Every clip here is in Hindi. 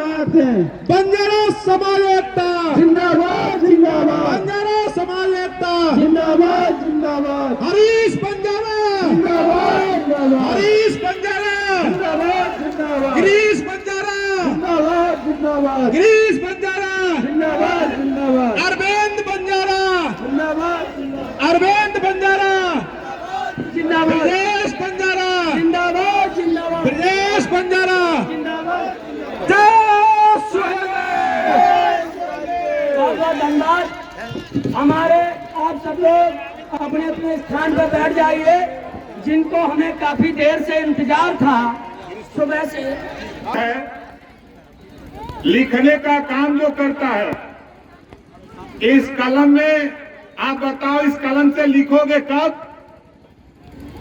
साथ हैं। बंजारा समाज एकता जिंदाबाद जिंदाबाद, बंजारा समाज एकता जिंदाबाद जिंदाबाद, हरीश बंजारा जिंदाबाद जिंदाबाद, हरीश बंजारा जिंदाबाद जिंदाबाद, गिरीश बंजारा जिंदाबाद जिंदाबाद, गिरीश बंजारा जिंदाबाद जिंदाबाद, अरविंद बंजारा जिंदाबाद जिंदाबाद, अरविंद बंजारा जिंदाबाद, ब्रजेश बंजारा जिंदाबाद जिंदाबाद, ब्रजेश बंजारा जिंदाबाद। जय स्वराज। बहुत बहुत धन्यवाद। हमारे आप सब लोग अपने अपने स्थान पर बैठ जाइए, जिनको हमें काफी देर से इंतजार था सुबह से। है लिखने का काम जो करता है, इस कलम में आप बताओ, इस कलम से लिखोगे कब?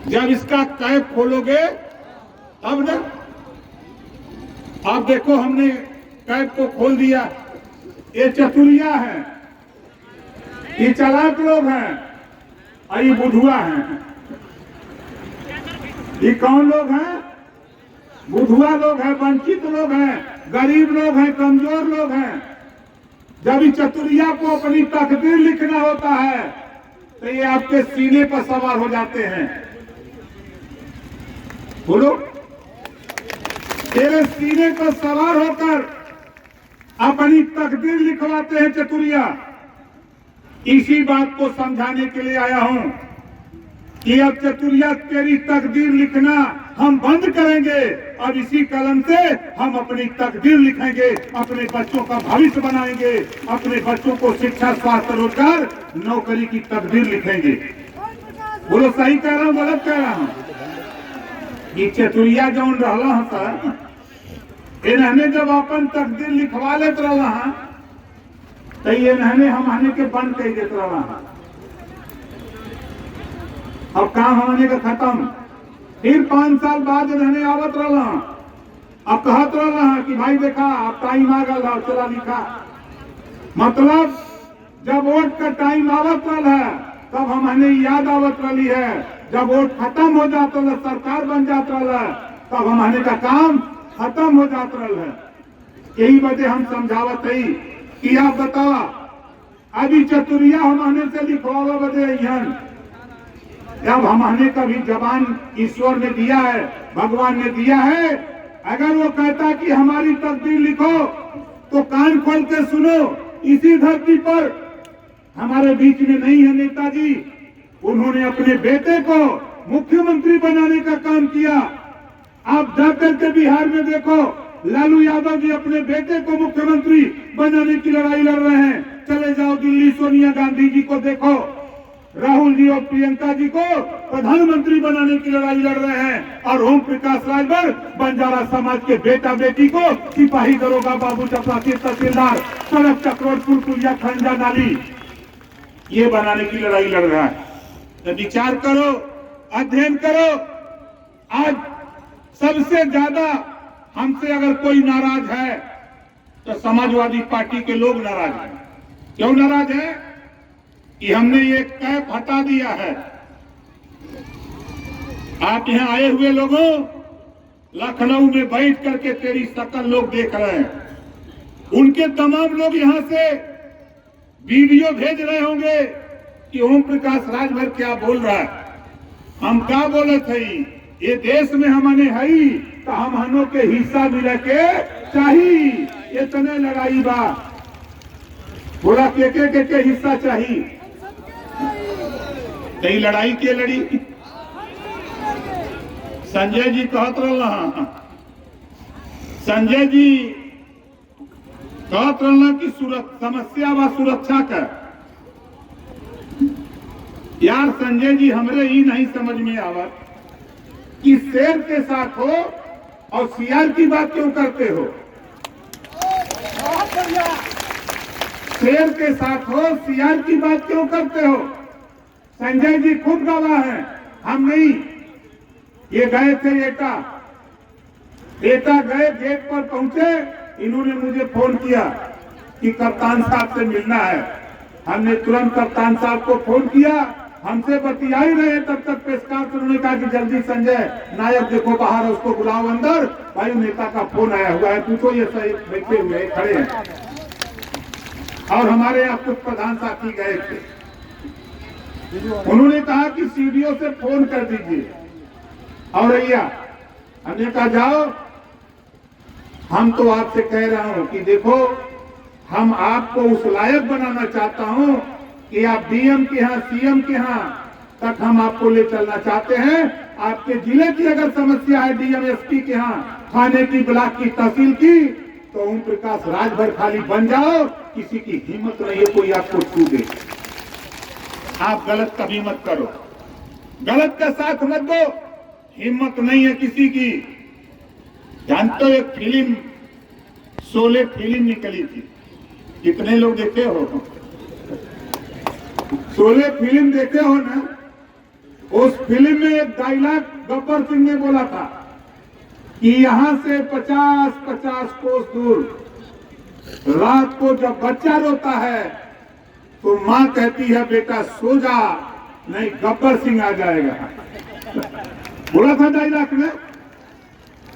जब इसका कैप खोलोगे तब ना। आप देखो, हमने कैप को खोल दिया। ये चतुरिया है, ये चालाक लोग हैं और ये बुढ़ुआ हैं। ये कौन लोग हैं? बुढ़ुआ लोग हैं, वंचित लोग हैं, गरीब लोग हैं, कमजोर लोग हैं। जब इस चतुरिया को अपनी तकदीर लिखना होता है तो ये आपके सीने पर सवार हो जाते हैं। बोलो, तेरे सीने पर सवार होकर अपनी तकदीर लिखवाते हैं चतुरिया। इसी बात को समझाने के लिए आया हूं कि अब चतुरिया तेरी तकदीर लिखना हम बंद करेंगे। अब इसी कलम से हम अपनी तकदीर लिखेंगे, अपने बच्चों का भविष्य बनाएंगे, अपने बच्चों को शिक्षा, स्वास्थ्य, रोजगार, नौकरी की तकदीर लिखेंगे। बोलो, सही कह रहा हूं गलत कह रहा हूं? ये चतुरिया जौन रहला है, इन्होंने जब अपन तकदीर लिखवा लेते रहा तो ये इन्होंने हमारे के बंद कर देते रहा। अब काम होने का खत्म। फिर 5 साल बाद इन्होंने आवत रहा, अब कहत रहा कि भाई देखा अब टाइम आ गया, चला लिखा। मतलब जब वोट का टाइम आवत रहा है तब हमें याद आवत रही है, जब वोट खत्म हो जाता है, सरकार बन जाता है, तब हमारे का काम खत्म हो जाता है। यही वजह हम समझावत है कि आप बताओ, अभी चतुरिया हमारे से लिखवा वजह जब हमारे का भी जबान ईश्वर ने दिया है, भगवान ने दिया है। अगर वो कहता कि हमारी तकदीर लिखो तो कान खोल के सुनो। इसी धरती पर हमारे बीच में नहीं है नेताजी, उन्होंने अपने बेटे को मुख्यमंत्री बनाने का काम किया। आप जाकर के बिहार में देखो, लालू यादव जी अपने बेटे को मुख्यमंत्री बनाने की लड़ाई लड़ रहे हैं। चले जाओ दिल्ली, सोनिया गांधी जी को देखो, राहुल जी और प्रियंका जी को प्रधानमंत्री बनाने की लड़ाई लड़ रहे हैं। और ओम प्रकाश राजभर बंजारा समाज के बेटा बेटी को सिपाही, दरोगा, बाबू चपरासी, तहसीलदार, सड़क, चक्रोटपुर, पुलिया, खंजा, नाली, ये बनाने की लड़ाई लड़ रहा है। तो विचार करो, अध्ययन करो। आज सबसे ज्यादा हमसे अगर कोई नाराज है तो समाजवादी पार्टी के लोग नाराज हैं। क्यों नाराज है? कि हमने ये कैप हटा दिया है। आप यहाँ आए हुए लोगों, लखनऊ में बैठ करके तेरी शकल लोग देख रहे हैं। उनके तमाम लोग यहाँ से वीडियो भेज रहे होंगे कि ओम प्रकाश राजभर क्या बोल रहा है। हम क्या बोले थे? ये देश में हमने है तो हम हनों के हिस्सा मिले के चाहिए। इतने लड़ाई बा, बोला के हिस्सा चाहिए। कई लड़ाई के लड़ी। संजय जी कहत रहा, संजय जी कहत रहा कि समस्या व सुरक्षा का। यार संजय जी, हमरे ही नहीं समझ में आवत कि शेर के साथ हो और सियार की बात क्यों करते हो? शेर के साथ हो, सियार की बात क्यों करते हो? संजय जी खुद गवाह हैं, हम नहीं। ये गए थे एटा गए, गेट पर पहुंचे, इन्होंने मुझे फोन किया कि कप्तान साहब से मिलना है। हमने तुरंत कप्तान साहब को फोन किया हमसे बतिया ही रहे तब तक पेशकार से उन्होंने कहा कि जल्दी संजय नायक देखो बाहर है, उसको बुलाओ अंदर। भाई नेता का फोन आया हुआ है, पूछो ये सही बैठे हुए खड़े हैं। और हमारे यहाँ कुछ प्रधान साथी गए थे, उन्होंने कहा कि सीडीओ से फोन कर दीजिए। और भैया हमने कहा जाओ, हम तो आपसे कह रहा हूं कि देखो हम आपको उस लायक बनाना चाहता हूं कि आप डीएम के यहाँ सीएम के यहाँ तक हम आपको ले चलना चाहते हैं। आपके जिले की अगर समस्या है डीएम एसपी के यहाँ, थाने की, ब्लॉक की, तहसील की, तो ओम प्रकाश राजभर खाली बन जाओ। किसी की हिम्मत नहीं है कोई आपको छू दे। आप गलत कभी मत करो, गलत का साथ मत दो, हिम्मत नहीं है किसी की। जानते हो एक फिल्म शोले फिल्म निकली थी, कितने लोग देखे हो? शोले फिल्म देखे हो ना? उस फिल्म में एक डायलॉग गब्बर सिंह ने बोला था कि यहां से 50-50 कोस दूर रात को जब बच्चा रोता है तो मां कहती है बेटा सो जा, नहीं गब्बर सिंह आ जाएगा। बोला था डायलॉग में,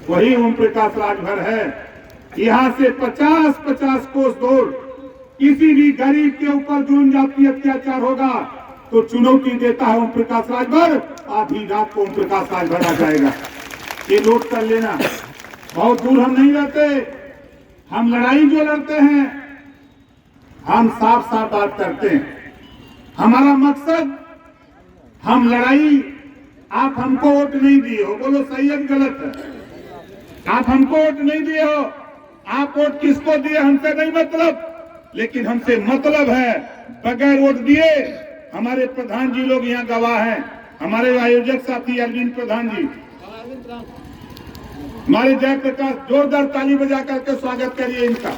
वही ओम प्रकाश राजभर है। यहां से 50-50 कोस दूर किसी भी गरीब के ऊपर जुल्म जाति अत्याचार होगा तो चुनौती देता है ओम प्रकाश राजभर। आधी रात को ओम प्रकाश राजभर आ जाएगा। ये नोट कर लेना, बहुत दूर हम नहीं रहते। हम लड़ाई जो लड़ते हैं हम साफ साफ बात करते हैं। हमारा मकसद, हम लड़ाई, आप हमको वोट नहीं दिए हो, बोलो सही है गलत है? आप हमको वोट नहीं दिए हो, आप वोट किसको दिए हमसे नहीं मतलब, लेकिन हमसे मतलब है बगैर वोट दिए। हमारे प्रधान जी लोग यहाँ गवाह हैं, हमारे आयोजक साथी अरविंद प्रधान जी, हमारे जयप्रकाश, जोरदार ताली बजा करके स्वागत करिए इनका।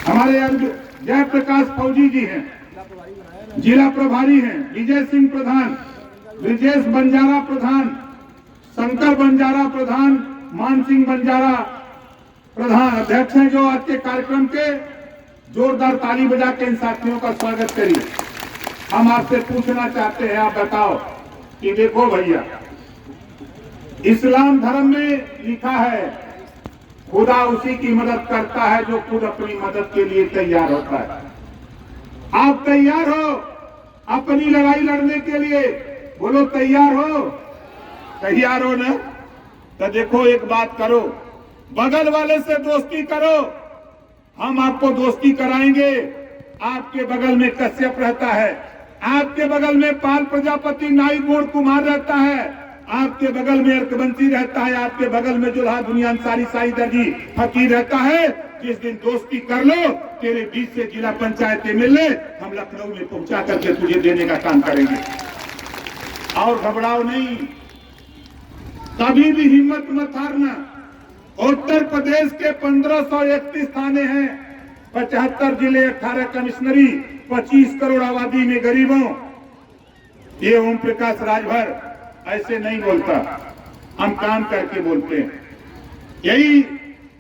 हमारे जयप्रकाश फौजी जी हैं, जिला प्रभारी हैं, विजय सिंह प्रधान, ब्रिजेश बंजारा प्रधान, शंकर बंजारा प्रधान, मान सिंह बंजारा प्रधान अध्यक्ष हैं जो आज के कार्यक्रम के। जोरदार ताली बजा के इन साथियों का स्वागत करिए। हम आपसे पूछना चाहते हैं, आप बताओ कि देखो भैया, इस्लाम धर्म में लिखा है खुदा उसी की मदद करता है जो खुद अपनी मदद के लिए तैयार होता है। आप तैयार हो अपनी लड़ाई लड़ने के लिए? बोलो तैयार हो? तैयार हो ना? तो देखो एक बात करो, बगल वाले से दोस्ती करो, हम आपको दोस्ती कराएंगे। आपके बगल में कश्यप रहता है, आपके बगल में पाल प्रजापति नाई गोड़ कुमार रहता है, आपके बगल में अर्कबंसी रहता है, आपके बगल में जुल्हा दुनिया अंसारी साईद अली फकीर रहता है। जिस दिन दोस्ती कर लो, तेरे बीच से जिला पंचायतें मिलने, हम लखनऊ में पहुंचा करके तुझे देने का काम करेंगे। और घबराओ नहीं, कभी भी हिम्मत मत हारना। उत्तर प्रदेश के 1531 थाने हैं, 75 जिले, 18 कमिश्नरी, 25 करोड़ आबादी में गरीबों। ये ओम प्रकाश राजभर ऐसे नहीं बोलता, हम काम करके बोलते हैं। यही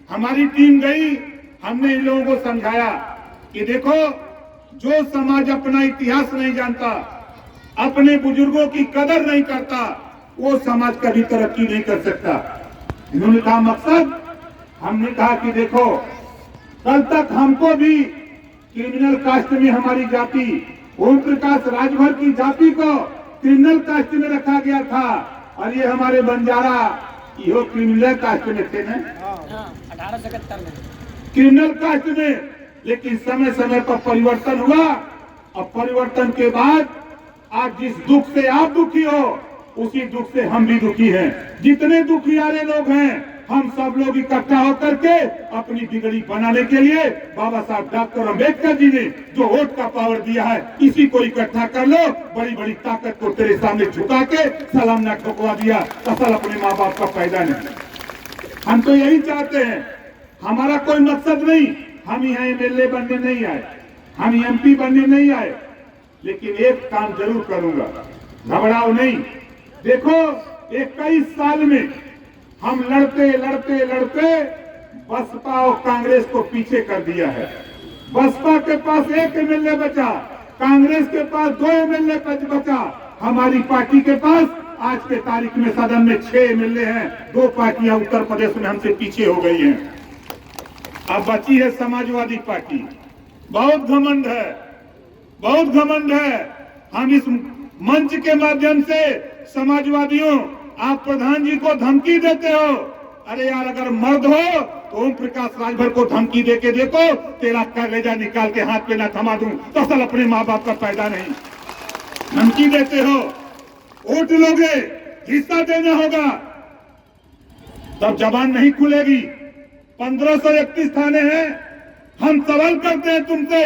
हमारी टीम गई, हमने इन लोगों को समझाया कि देखो, जो समाज अपना इतिहास नहीं जानता, अपने बुजुर्गों की कदर नहीं करता, वो समाज कभी तरक्की नहीं कर सकता। इन्होंने कहा मकसद, हमने कहा कि देखो, कल तक हमको भी क्रिमिनल कास्ट में हमारी जाति, ओम प्रकाश राजभर की जाति को क्रिमिनल कास्ट में रखा गया था, और ये हमारे बंजारा यो क्रिमिनल कास्ट में थे ना, 1871 में क्रिमिनल कास्ट में। लेकिन समय समय पर परिवर्तन हुआ, और परिवर्तन के बाद आज जिस दुख से आप दुखी हो, उसी दुख से हम भी दुखी हैं। जितने दुखियारे लोग हैं, हम सब लोग इकट्ठा होकर के अपनी बिगड़ी बनाने के लिए बाबा साहब डॉक्टर अम्बेडकर जी ने जो वोट का पावर दिया है, इसी को इकट्ठा कर लो। बड़ी बड़ी ताकत को तेरे सामने झुका के सलाम न ठोकवा दिया, असल अपने माँ बाप का फायदा नहीं। हम तो यही चाहते हैं, हमारा कोई मकसद नहीं, हम यहाँ एमएलए बनने नहीं आए, हम एमपी बनने नहीं आए, लेकिन एक काम जरूर करूंगा, घबराओ नहीं। देखो 21 साल में हम लड़ते लड़ते लड़ते बसपा और कांग्रेस को पीछे कर दिया है। बसपा के पास एक एमएलए बचा, कांग्रेस के पास 2 एमएलए बचा, हमारी पार्टी के पास आज के तारीख में सदन में 6 एमएलए हैं। 2 पार्टियां उत्तर प्रदेश में हमसे पीछे हो गई हैं। अब बची है समाजवादी पार्टी। बहुत घमंड है, बहुत घमंड है। हम इस मंच के माध्यम से समाजवादियों, आप प्रधान जी को धमकी देते हो। अरे यार, अगर मर्द हो तो ओम प्रकाश राजभर को धमकी देके देखो, तेरा कलेजा निकाल के हाथ पे ना थमा दूं तो असल अपने माँ बाप का पैदा नहीं। धमकी देते हो, वोट लोगे, हिस्सा देना होगा, तब जबान नहीं खुलेगी। 1531 थाने हैं। हम सवाल करते हैं तुमसे,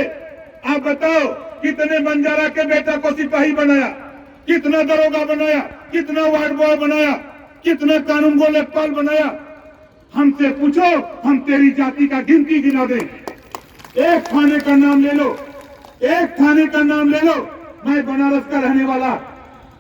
आप बताओ कितने बंजारा के बेटा को सिपाही बनाया, कितना दरोगा बनाया, कितना वार्ड बॉय बनाया, कितना कानून गो लेखपाल बनाया? हमसे पूछो, हम तेरी जाति का गिनती गिना दें। एक थाने का नाम ले लो, एक थाने का नाम ले लो। मैं बनारस का रहने वाला,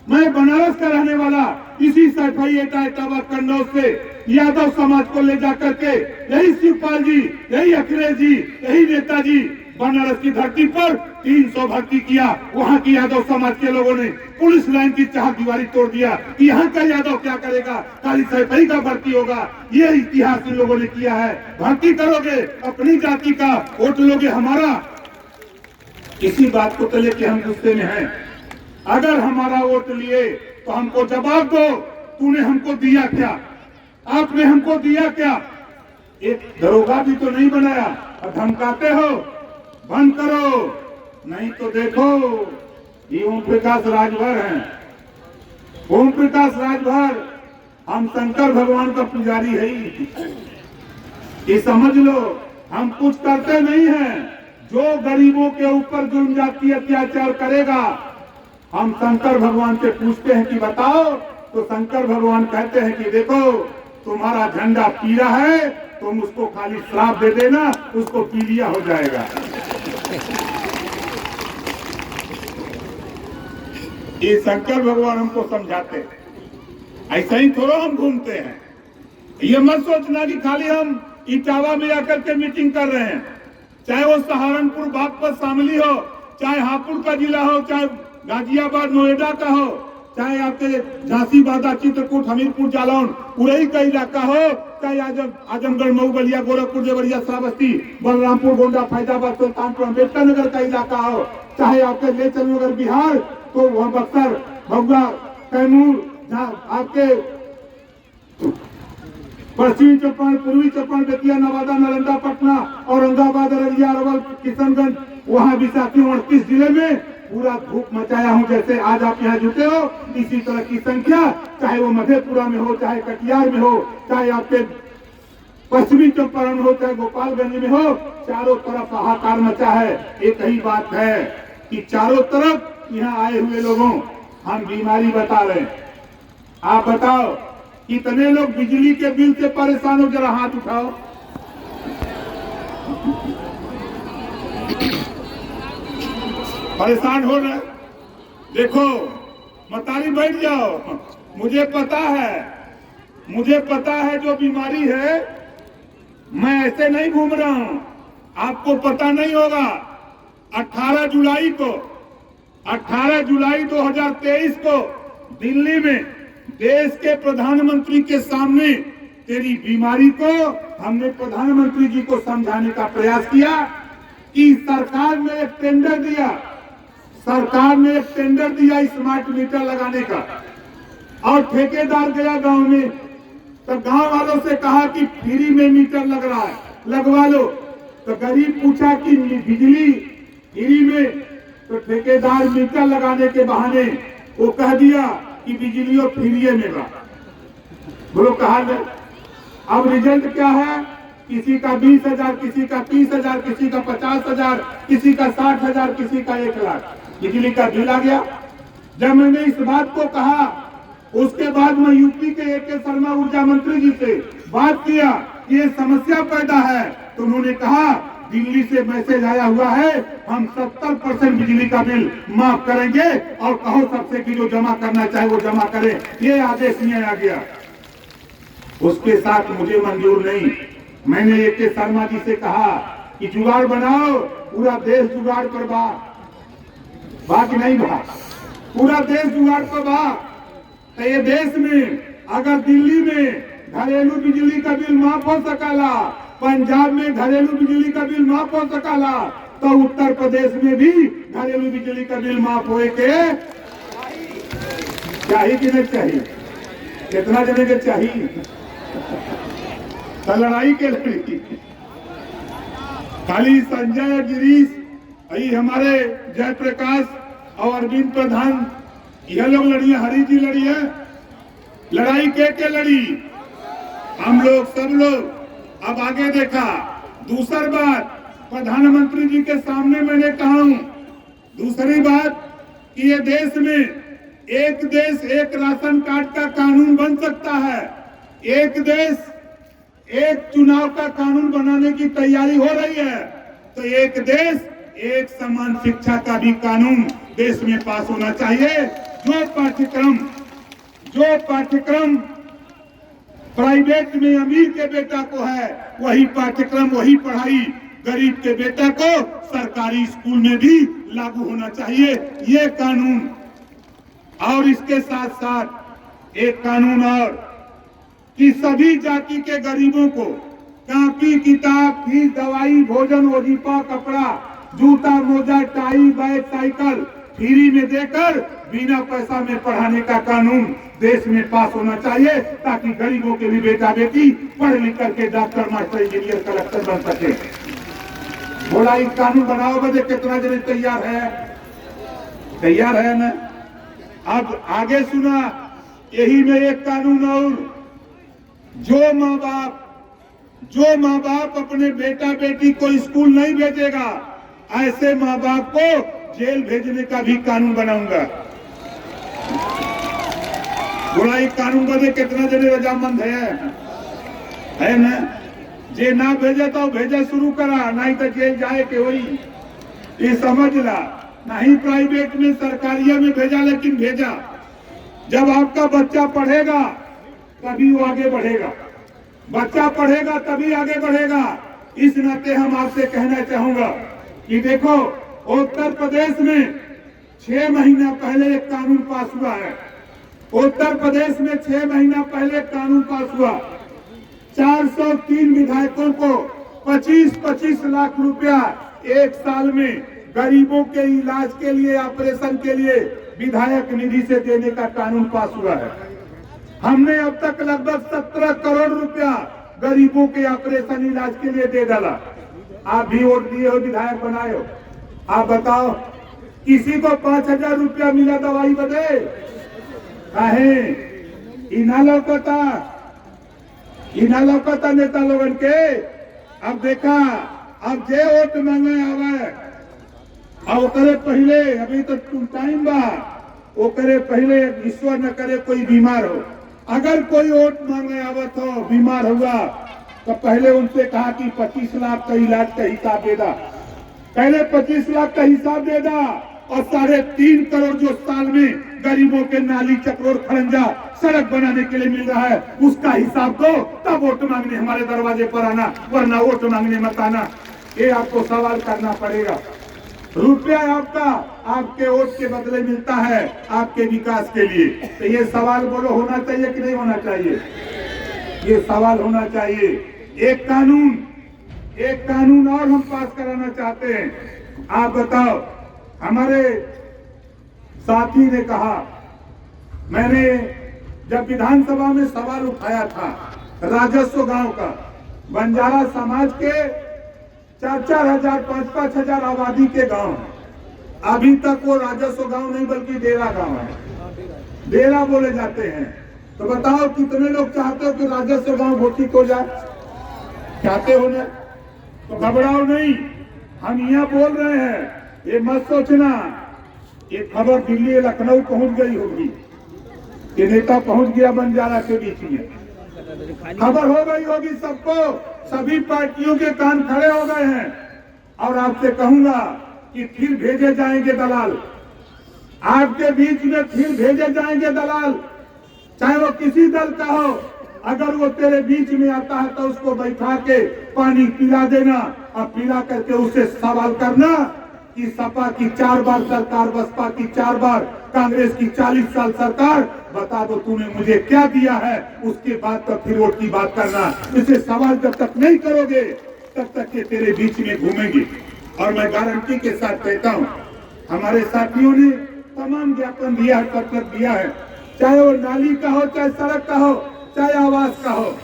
मैं बनारस का रहने वाला, इसी सफाई एटावा कन्नौज से यादव समाज को ले जाकर के यही शिवपाल जी, यही अखिलेश जी, यही नेताजी बनारस की धरती पर 300 भर्ती किया। वहां की यादव समाज के लोगों ने पुलिस लाइन की चार दीवारी तोड़ दिया कि यहाँ का यादव क्या करेगा, खाली सफाई का भर्ती होगा। ये इतिहास इन लोगों ने किया है। भर्ती करोगे अपनी जाति का, वोट लोगे हमारा। इसी बात को तो लेके हम गुस्से में हैं। अगर हमारा वोट लिए तो हमको जवाब दो, तूने हमको दिया क्या, आपने हमको दिया क्या? एक दरोगा भी तो नहीं बनाया और धमकाते हो, बंद करो, नहीं तो देखो ये ओम प्रकाश राजभर हैं। ओम प्रकाश राजभर, हम शंकर भगवान का पुजारी है। ये समझ लो, हम कुछ करते नहीं हैं। जो गरीबों के ऊपर जुल्म जाति अत्याचार करेगा, हम शंकर भगवान से पूछते हैं कि बताओ, तो शंकर भगवान कहते हैं कि देखो तुम्हारा झंडा पीला है, तुम उसको खाली श्राप दे देना, उसको पीलिया हो जाएगा। ये शंकर भगवान हमको समझाते। ऐसा ही थोड़ा हम घूमते हैं। ये मत सोचना कि खाली हम इटावा में आकर के मीटिंग कर रहे हैं। चाहे वो सहारनपुर, बागपत, शामली हो, चाहे हापुड़ का जिला हो, चाहे गाजियाबाद, नोएडा का हो, चाहे आपके झांसी, बांदा, चित्रकूट, हमीरपुर, जालौन, उरई का इलाका हो, चाहे आजमगढ़, मऊ, बलिया, गोरखपुर, देवरिया, श्रावस्ती, बलरामपुर, गोंडा, फैजाबाद, सुल्तानपुर, अम्बेडकर नगर का इलाका हो, चाहे आपके लेचल नगर बिहार, तो वहाँ बक्सर, भगवा, कैमूर, आपके पश्चिमी चंपारण, पूर्वी चंपारण, बेतिया, नवादा, नालंदा, पटना, औरंगाबाद, अररिया, अरवल, किशनगंज, वहाँ भी साथियों 38 जिले में पूरा धूप मचाया हूँ। जैसे आज आप यहाँ जुटे हो, इसी तरह की संख्या, चाहे वो मधेपुरा में हो, चाहे कटिहार में हो, चाहे आपके पश्चिमी चंपारण हो, चाहे गोपालगंज में हो, चारों तरफ हाहाकार मचा है। एक ही बात है कि चारों तरफ यहाँ आए हुए लोगों हम बीमारी बता रहे हैं। आप बताओ कितने लोग बिजली के बिल से परेशान हो, जरा हाथ उठाओ। परेशान हो रहे? देखो, मतारी बैठ जाओ। मुझे पता है जो बीमारी है, मैं ऐसे नहीं घूम रहा हूं, आपको पता नहीं होगा। 18 जुलाई 2023 को दिल्ली में देश के प्रधानमंत्री के सामने तेरी बीमारी को हमने प्रधानमंत्री जी को समझाने का प्रयास किया कि सरकार ने एक टेंडर दिया स्मार्ट मीटर लगाने का, और ठेकेदार गया गांव में, तो गांव वालों से कहा कि फ्री में मीटर लग रहा है, लगवा लो। तो गरीब पूछा कि बिजली फ्री में, तो ठेकेदार मीटर लगाने के बहाने वो कह दिया कि बिजली और फ्री में बा। बोलो कहा गया। अब रिजल्ट क्या है? किसी का 20,000, किसी का 30,000, किसी का 50,000, किसी का 60,000, किसी का 1 लाख बिजली का बिल आ गया। जब मैंने इस बात को कहा, उसके बाद मैं यूपी के AK शर्मा ऊर्जा मंत्री जी से बात किया कि ये समस्या पैदा है, तो उन्होंने कहा दिल्ली से मैसेज आया हुआ है, हम 70% बिजली का बिल माफ करेंगे, और कहो सबसे कि जो जमा करना चाहे वो जमा करे। ये आदेश नहीं आ गया। उसके साथ मुझे मंजूर नहीं। मैंने AK शर्मा जी से कहा कि जुगाड़ बनाओ, पूरा देश जुगाड़ पर बा। बाकी नहीं बहा, पूरा देश जुगाड़ पर बहा। तो ये देश में अगर दिल्ली में घरेलू बिजली का बिल माफ हो सकाला, पंजाब में घरेलू बिजली का बिल माफ हो सकाला, तो उत्तर प्रदेश में भी घरेलू बिजली का बिल माफ होए के चाहिए कि नहीं चाहिए? कितना जने के चाहिए? तो लड़ाई के लड़ी खाली संजय और गिरीश, यही हमारे जयप्रकाश और अरविंद प्रधान, यह लोग लड़ी है, हरी जी लड़ी है। लड़ाई के लड़ी? हम लोग, सब लोग। अब आगे देखा, दूसरी बात प्रधानमंत्री जी के सामने मैंने कहा हूं, दूसरी बात कि ये देश में एक देश एक राशन कार्ड का कानून बन सकता है। एक देश एक चुनाव का कानून बनाने की तैयारी हो रही है। तो एक देश एक समान शिक्षा का भी कानून देश में पास होना चाहिए। जो पाठ्यक्रम प्राइवेट में अमीर के बेटा को है, वही पाठ्यक्रम, वही पढ़ाई गरीब के बेटा को सरकारी स्कूल में भी लागू होना चाहिए, ये कानून। और इसके साथ साथ एक कानून और कि सभी जाति के गरीबों को कापी, किताब, फीस, दवाई, भोजन, वजीफा, कपड़ा, जूता, मोजा, टाई, बैग, साइकिल फ्री में देकर बिना पैसा में पढ़ाने का कानून देश में पास होना चाहिए, ताकि गरीबों के भी बेटा बेटी पढ़ लिख करके डॉक्टर, मास्टर, इंजीनियर, कलेक्टर बन सके। बोला इस कानून बनाओ बजे कितना जने तैयार है? तैयार है ना? अब आगे सुना, यही में एक कानून और, जो माँ बाप अपने बेटा बेटी को स्कूल नहीं भेजेगा, ऐसे माँ बाप को जेल भेजने का भी कानून बनाऊंगा। बोला एक कानून बदे कितना जने रजामंद है ना? जे ना भेजे तो भेजा शुरू करा, नहीं तो जेल जाए के वही, ये समझ ला। नहीं प्राइवेट में, सरकारिया में भेजा, लेकिन भेजा। जब आपका बच्चा पढ़ेगा तभी वो आगे बढ़ेगा, बच्चा पढ़ेगा तभी आगे बढ़ेगा। इस नाते हम आपसे कहना चाहूंगा कि देखो, उत्तर प्रदेश में 6 महीना पहले एक कानून पास हुआ है। उत्तर प्रदेश में 6 महीना पहले कानून पास हुआ, 403 विधायकों को 25-25 लाख रुपया एक साल में गरीबों के इलाज के लिए, ऑपरेशन के लिए विधायक निधि से देने का कानून पास हुआ है। हमने अब तक लगभग 17 करोड़ रुपया गरीबों के ऑपरेशन, इलाज के लिए दे डाला। आप भी वोट दिए हो, विधायक बनाए हो, आप बताओ किसी को 5,000 रुपया मिला दवाई बदे? काहे इना लौकता नेता लोगन के। अब देखा, अब जे वोट मांगे आवे, अब करे पहले, अभी तो टाइम बा, वो करे पहले, ईश्वर न करे कोई बीमार हो। अगर कोई वोट मांगने आवत हो, बीमार हुआ, तो पहले उनसे कहा कि 25 लाख का इलाज का हिसाब दे दा। पहले 25 लाख का हिसाब दे दा, और 3.5 करोड़ जो साल में गरीबों के नाली, चक्रोर, खरंजा, सड़क बनाने के लिए मिल रहा है, उसका हिसाब दो, तब वोट मांगने हमारे दरवाजे पर आना, वरना वोट मांगने मत आना। ये आपको सवाल करना पड़ेगा। रुपया आपका आपके वोट के बदले मिलता है आपके विकास के लिए। तो ये सवाल बोलो, होना चाहिए कि नहीं होना चाहिए? ये सवाल होना चाहिए। एक कानून और हम पास कराना चाहते हैं। आप बताओ, हमारे साथी ने कहा, मैंने जब विधानसभा में सवाल उठाया था राजस्व गांव का, बंजारा समाज के 4-4 हजार, 5-5 हजार आबादी के गांव है। अभी तक वो राजस्व गांव नहीं बल्कि डेरा गांव है, डेरा बोले जाते हैं। तो बताओ कितने लोग चाहते हो कि राजस्व गांव घोषित हो जाए? चाहते हो ना? तो घबराओ नहीं, हम यहाँ बोल रहे हैं। ये मत सोचना ये खबर दिल्ली, लखनऊ पहुंच गई होगी, ये नेता पहुंच गया बंजारा के बीच में, खबर हो गई होगी सबको, सभी पार्टियों के कान खड़े हो गए हैं। और आपसे कहूंगा कि फिर भेजे जाएंगे दलाल, आपके बीच में फिर भेजे जाएंगे दलाल, चाहे वो किसी दल का हो। अगर वो तेरे बीच में आता है तो उसको बैठा के पानी पिला देना, और पिला करके उससे सवाल करना कि सपा की 4 बार सरकार, बसपा की 4 बार, कांग्रेस की 40 साल सरकार, बता दो तूने मुझे क्या दिया है, उसके बाद तक फिर वोट की बात करना। इसे सवाल जब तक नहीं करोगे तब तक ये तेरे बीच में घूमेंगे। और मैं गारंटी के साथ कहता हूँ, हमारे साथियों ने तमाम ज्ञापन दिया है, पत्र दिया है, चाहे वो नाली का हो, चाहे सड़क का हो, चाहे आवास का हो।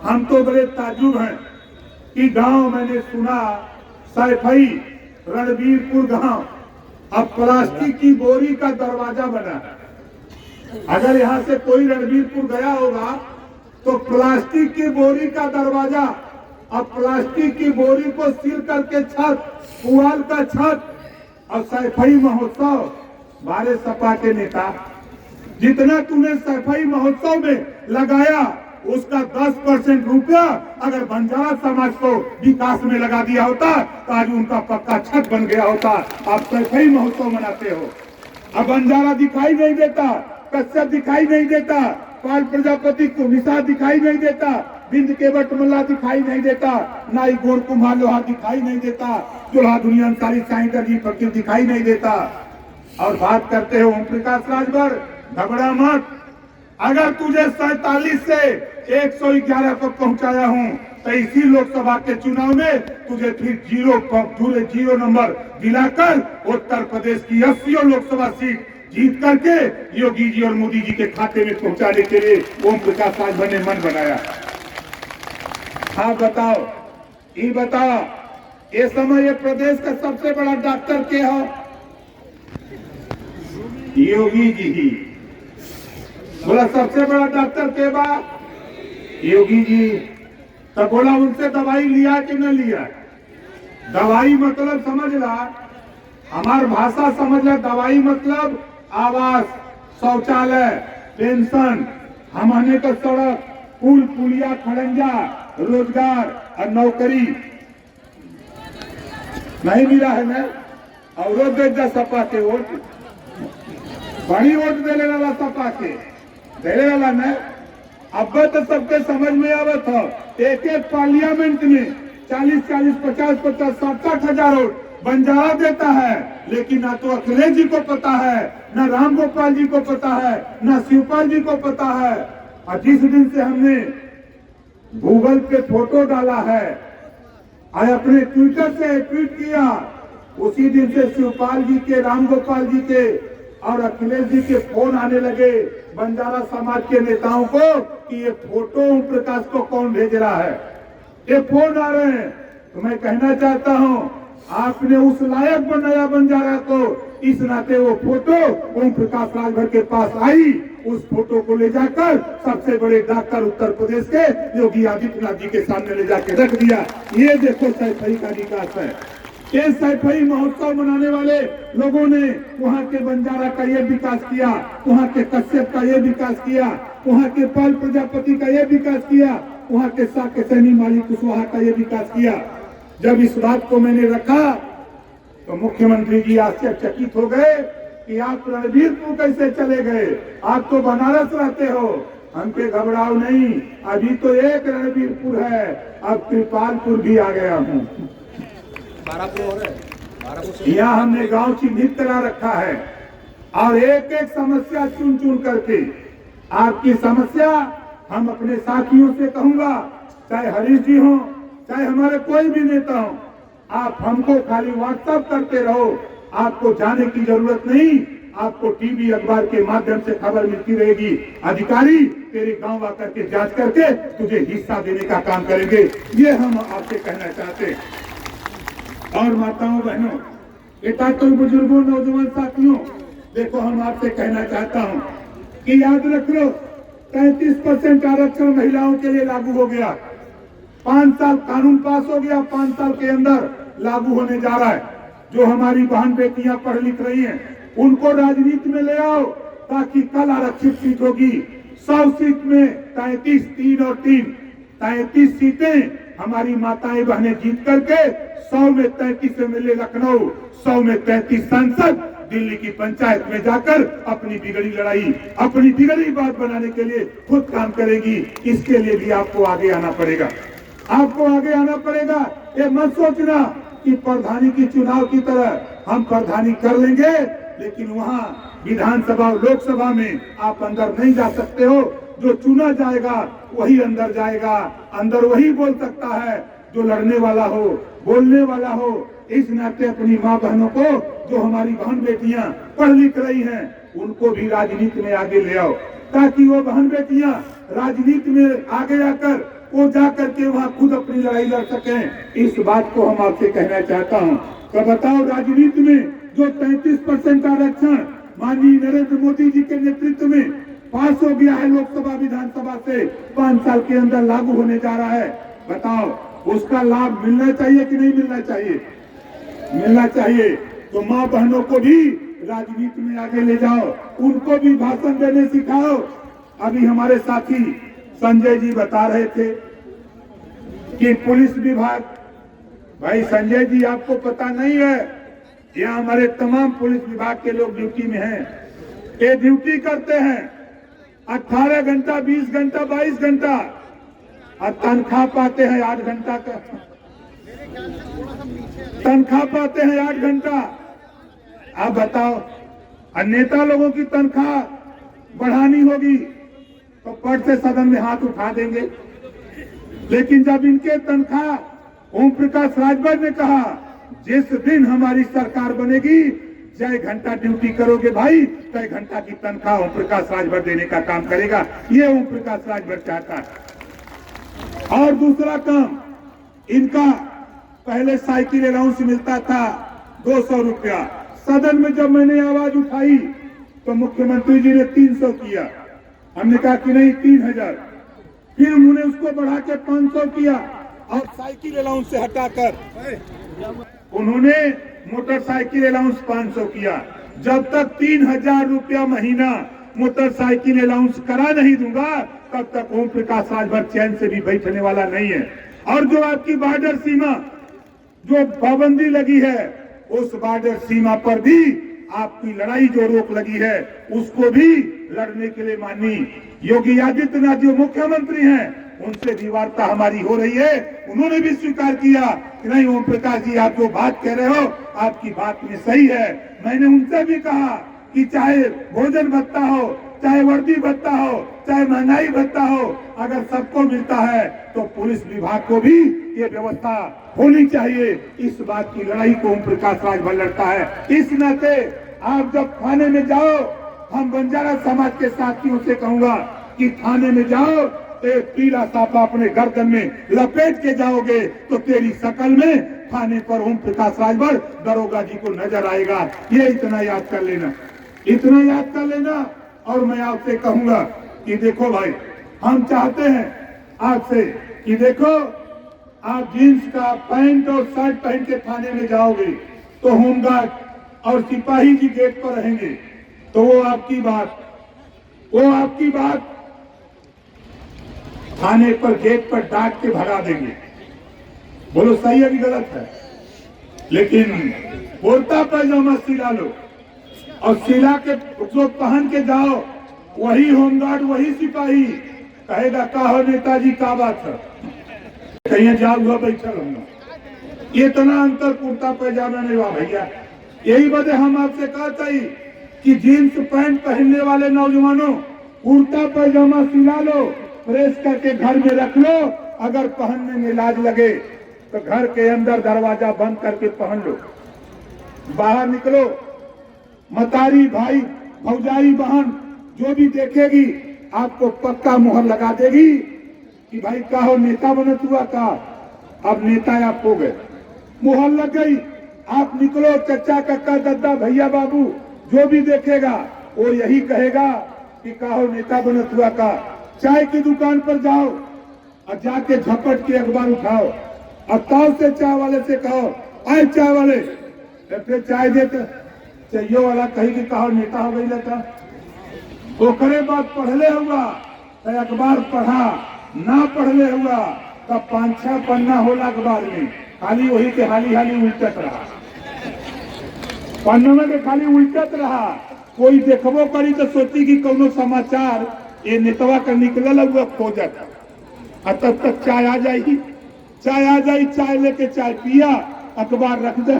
हम तो बड़े ताजुब हैं कि गांव मैंने सुना सैफई रणबीरपुर गांव अब प्लास्टिक की बोरी का दरवाजा बना है। अगर यहाँ से कोई रणबीरपुर गया होगा तो प्लास्टिक की बोरी का दरवाजा, अब प्लास्टिक की बोरी को सील करके छत, पुआल का छत। और सैफई महोत्सव, बारे सपा के नेता, जितना तूने सैफई महोत्सव में लगाया उसका 10% रुपया अगर बंजारा समाज को विकास में लगा दिया होता तो आज उनका पक्का छत बन गया होता। आप सैफई महोत्सव मनाते हो, अब बंजारा दिखाई नहीं देता, कश्यप दिखाई नहीं देता, पाल प्रजापति को निशा दिखाई नहीं देता, बिंद केवट मल्ला दिखाई नहीं देता, नाई गोर कुम्हार लोहा दिखाई नहीं देता, जोड़ा दुनिया अंसारी साइंटर जी फकीर दिखाई नहीं देता। और बात करते हो ओम प्रकाश राजभर, घबरा मत। अगर तुझे 47 से 111 को पहुंचाया हूं तो इसी लोकसभा के चुनाव में तुझे फिर जीरो नंबर दिलाकर उत्तर प्रदेश की 80 लोकसभा सीट जीत करके योगी जी और मोदी जी के खाते में पहुंचाने के लिए ओम प्रकाश राजभर ने मन बनाया। हाँ बताओ, ये बताओ, ये समय ये प्रदेश का सबसे बड़ा डॉक्टर के हो? योगी जी ही। बोला सबसे बड़ा डॉक्टर के बाद योगी जी। तो बोला उनसे दवाई लिया कि न लिया? दवाई मतलब समझ ला, हमार भाषा समझ ला, दवाई मतलब आवास, शौचालय, पेंशन, हमने का सड़क, पुल पुलिया, खड़ंजा, रोजगार और नौकरी नहीं मिला है ना? और देख जा सपा के वोट, बड़ी वोट देने वाला सपा के देने वाला न। अब तो सबके समझ में आवत हो, एक एक पार्लियामेंट में 40-40, 50-50, 60-60 हजार वोट बंजारा देता है, लेकिन ना तो अखिलेश जी को पता है, ना राम गोपाल जी को पता है, ना शिवपाल जी को पता है। और जिस दिन से हमने गूगल पे फोटो डाला है और अपने ट्विटर से ट्वीट किया, उसी दिन से शिवपाल जी के, राम गोपाल जी के और अखिलेश जी के फोन आने लगे बंजारा समाज के नेताओं को कि ये फोटो ओम प्रकाश को कौन भेज रहा है, ये फोन आ रहे हैं। तो मैं कहना चाहता हूं, आपने उस लायक बनाया बंजारा को, इस नाते वो फोटो ओम प्रकाश राजभर के पास आई, उस फोटो को ले जाकर सबसे बड़े डॉक्टर उत्तर प्रदेश के योगी आदित्यनाथ जी के सामने ले जाके रख दिया। ये देखो सैफई का विकास है। ये सैफई महोत्सव मनाने वाले लोगों ने वहाँ के बंजारा का ये विकास किया, वहाँ के कश्यप का ये विकास किया, वहाँ के पाल प्रजापति का ये विकास किया, वहाँ के साके सैनी माली कुशवाहा का ये विकास किया। जब इस बात को मैंने रखा तो मुख्यमंत्री जी आश्चर्यचकित हो गए कि आप रणबीरपुर कैसे चले गए, आप तो बनारस रहते हो। हमके घबराओ नहीं, अभी तो एक रणबीरपुर है, अब कृपालपुर भी आ गया हूँ। यहाँ हमने गांव चिन्हित करा रखा है और एक एक समस्या चुन चुन करके, आपकी समस्या हम अपने साथियों से कहूंगा, चाहे हरीश जी हो, चाहे हमारे कोई भी नेता हो, आप हमको खाली व्हाट्सएप करते रहो, आपको जाने की जरूरत नहीं, आपको टीवी अखबार के माध्यम से खबर मिलती रहेगी। अधिकारी तेरे गांव आकर के जांच करके तुझे हिस्सा देने का काम करेंगे, ये हम आपसे कहना चाहते हैं। और माताओं बहनों, एकातर बुजुर्गों, नौजवान साथियों, देखो हम आपसे कहना चाहता हूं कि याद रख लो, 33% आरक्षण महिलाओं के लिए लागू हो गया। 5 साल कानून पास हो गया, 5 साल के अंदर लागू होने जा रहा है। जो हमारी बहन बेटियां पढ़ लिख रही हैं, उनको राजनीति में ले आओ ताकि कल आरक्षित सीट होगी। 100 सीट में 33, 3 और 3, 33 सीटें हमारी माताएं बहनें जीत करके 100 में 33 एमएलए लखनऊ, 100 में 33 सांसद दिल्ली की पंचायत में जाकर अपनी बिगड़ी लड़ाई, अपनी बिगड़ी बात बनाने के लिए खुद काम करेगी। इसके लिए भी आपको आगे आना पड़ेगा, आपको आगे आना पड़ेगा। ये मत सोचना कि प्रधानी की चुनाव की तरह हम प्रधानी कर लेंगे, लेकिन वहाँ विधानसभा और लोकसभा में आप अंदर नहीं जा सकते हो। जो चुना जाएगा वही अंदर जाएगा, अंदर वही बोल सकता है जो लड़ने वाला हो, बोलने वाला हो। इस नाते अपनी माँ बहनों को, जो हमारी बहन बेटियां पढ़ लिख रही हैं, उनको भी राजनीति में आगे ले आओ, ताकि वो बहन बेटियां राजनीति में आगे आकर वो जाकर के वहाँ खुद अपनी लड़ाई लड़ सकें। इस बात को हम आपसे कहना चाहता हूँ। तो बताओ, राजनीति में जो 33% आरक्षण माननीय नरेंद्र मोदी जी के नेतृत्व में पास हो गया है लोकसभा विधानसभा से, 5 साल के अंदर लागू होने जा रहा है, बताओ उसका लाभ मिलना चाहिए कि नहीं मिलना चाहिए? मिलना चाहिए। तो माँ बहनों को भी राजनीति में आगे ले जाओ, उनको भी भाषण देने सिखाओ। अभी हमारे साथी संजय जी बता रहे थे कि पुलिस विभाग, भाई संजय जी आपको पता नहीं है, यहाँ हमारे तमाम पुलिस विभाग के लोग ड्यूटी में हैं। ये ड्यूटी करते हैं 18 घंटा, 20 घंटा, 22 घंटा, और तनख्वाह पाते हैं 8 घंटा का, तनख्वाह पाते हैं 8 घंटा। आप बताओ, नेता लोगों की तनख्वाह बढ़ानी होगी तो पट से सदन में हाथ उठा देंगे, लेकिन जब इनके तनख्वाह ओम प्रकाश राजभर ने कहा जिस दिन हमारी सरकार बनेगी, जय घंटा ड्यूटी करोगे भाई, तय घंटा की तनख्वाह ओम प्रकाश राजभर देने का काम करेगा। ये ओम प्रकाश राजभर चाहता है। और दूसरा काम, इनका पहले साइकिल अलाउंस मिलता था 200 रुपया। सदन में जब मैंने आवाज उठाई तो मुख्यमंत्री जी ने 300 किया। हमने कहा कि नहीं 3000, फिर उन्होंने उसको बढ़ा के 500 किया और साइकिल अलाउंस से हटाकर उन्होंने मोटरसाइकिल अलाउंस 500 किया। जब तक 3000 रुपया महीना मोटरसाइकिल अलाउंस करा नहीं दूंगा, तब तक ओम प्रकाश राजभर चैन से भी बैठने वाला नहीं है। और जो आपकी बॉर्डर सीमा जो पाबंदी लगी है, उस बॉर्डर सीमा पर भी आपकी लड़ाई जो रोक लगी है, उसको भी लड़ने के लिए माननीय योगी आदित्यनाथ जो मुख्यमंत्री हैं, उनसे भी वार्ता हमारी हो रही है। उन्होंने भी स्वीकार किया कि नहीं ओम प्रकाश जी, आप जो बात कह रहे हो आपकी बात में सही है। मैंने उनसे भी कहा कि चाहे भोजन भत्ता हो, चाहे वर्दी भत्ता हो, चाहे महंगाई भत्ता हो, अगर सबको मिलता है तो पुलिस विभाग को भी ये व्यवस्था होनी चाहिए। इस बात की लड़ाई को ओम प्रकाश राजभर लड़ता है। इस नाते आप जब थाने में जाओ, हम बंजारा समाज के साथियों से कहूंगा कि थाने में जाओ, एक पीला साफा अपने गर्दन में लपेट के जाओगे तो तेरी शकल में थाने पर ओम प्रकाश राजभर दरोगा जी को नजर आएगा। ये इतना याद कर लेना, इतना याद कर लेना। और मैं आपसे कहूंगा कि देखो भाई, हम चाहते हैं आपसे कि देखो, आप जींस का पैंट और शर्ट पहन के थाने में जाओगे तो होमगार्ड और सिपाही जी गेट पर रहेंगे, तो वो आपकी बात थाने पर गेट पर डांट के भगा देंगे। बोलो सही है कि गलत है? लेकिन कुर्ता पैजामा सिला लो और सिला के जो पहन के जाओ, वही होमगार्ड वही सिपाही कहेगा का हो नेताजी का बात है, कहीं जाग हुआ बैठल होगा। ये इतना अंतर कुर्ता पैजामा नहीं हुआ भैया। यही वजह हम आपसे कहते हैं कि जींस पैंट पहनने वाले नौजवानों, कुर्ता पैजामा सिला लो, प्रेस करके घर में रख लो। अगर पहनने में लाज लगे तो घर के अंदर दरवाजा बंद करके पहन लो। बाहर निकलो, मतारी भाई भौजाई बहन जो भी देखेगी आपको पक्का मुहर लगा देगी कि भाई का हो नेता बनत हुआ का, अब नेता आप हो गए। मुहर लग गई, आप निकलो, चचा कक्का दद्दा भैया बाबू जो भी देखेगा वो यही कहेगा कि का हो नेता बनत हुआ का। चाय की दुकान पर जाओ और जाके झपट के अखबार उठाओ और ताव से चाय वाले से कहो, आए चाय वाले, फिर चाय देते चाहिए वाला कहीं कि कहो नेता हो गई था। ओकरे बाद पढ़ले हुआ तो अखबार पढ़ा, ना पढ़ले हुआ तब 5-6 पन्ना होला अखबार में, खाली वही के हाली उल्टत रहा, पन्ना में खाली उल्टत रहा। कोई देखबो करी तो सोची कि कोनो समाचार ये नेतवा का निकलल हुआ खोजत, और तब तक चाय आ जाएगी, चाय लेके चाय पिया, अखबार रख दे,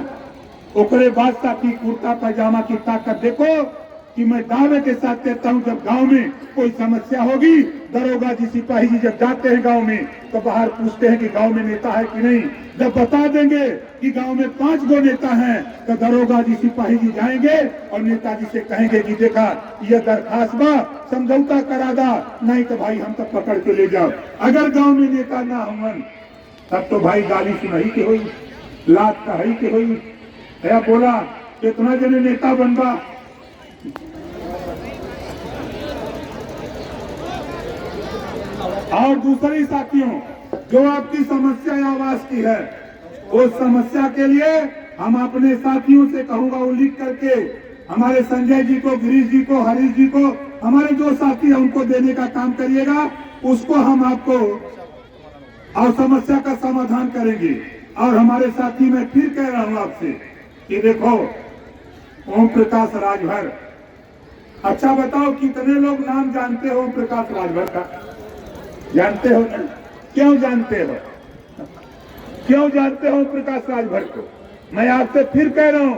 ओकरे बाद साथी कुर्ता पैजामा की ताकत देखो कि मैं दावे के साथ कहता हूं, जब गांव में कोई समस्या होगी, दरोगा जी सिपाही जी जब जाते हैं गांव में तो बाहर पूछते हैं कि गांव में नेता है कि नहीं। जब बता देंगे कि गांव में 5 गो नेता हैं तो दरोगा जी सिपाही जी जाएंगे और नेताजी से कहेंगे कि देखा ये दरखास्त बा, समझौता करा दा, नहीं तो भाई हम तो पकड़ के ले जाओ। अगर गांव में नेता ना हुन तब तो भाई गाली सुनाई के हुई, लात कही के हुई। या बोला कितना जने नेता बनबा, और दूसरे साथियों जो आपकी समस्या या आवाज की है, उस समस्या के लिए हम अपने साथियों से कहूंगा वो लिख करके हमारे संजय जी को, गिरीश जी को, हरीश जी को, हमारे जो साथी है उनको देने का काम करिएगा। उसको हम आपको और समस्या का समाधान करेंगे। और हमारे साथी मैं फिर कह रहा हूं आपसे कि देखो ओम प्रकाश राजभर, अच्छा बताओ कितने लोग नाम जानते हो ओम प्रकाश राजभर का? जानते हो ना? क्यों जानते हो? क्यों जानते हो ओम प्रकाश राजभर को? मैं आपसे फिर कह रहा हूं,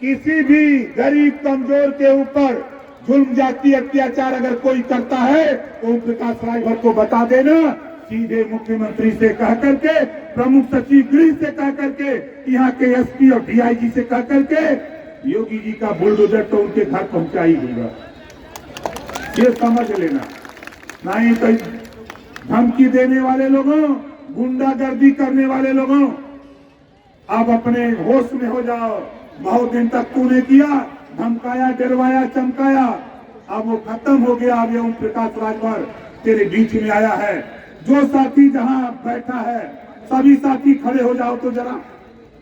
किसी भी गरीब कमजोर के ऊपर जुल्म जाति अत्याचार अगर कोई करता है तो ओम प्रकाश राजभर को बता देना, सीधे मुख्यमंत्री से कह करके, प्रमुख सचिव गृह से कह करके, यहाँ के एसपी और डीआईजी से कह करके योगी जी का बुलडोजर तो उनके घर पहुंचा ही दूंगा। ये समझ लेना। नहीं तो धमकी देने वाले लोगों, गुंडागर्दी करने वाले लोगों, आप अपने होश में हो जाओ। बहुत दिन तक तूने किया, धमकाया, डरवाया, चमकाया, अब वो खत्म हो गया। अब ये ओम प्रकाश राजभर तेरे बीच में आया है। जो साथी जहां बैठा है, सभी साथी खड़े हो जाओ तो जरा।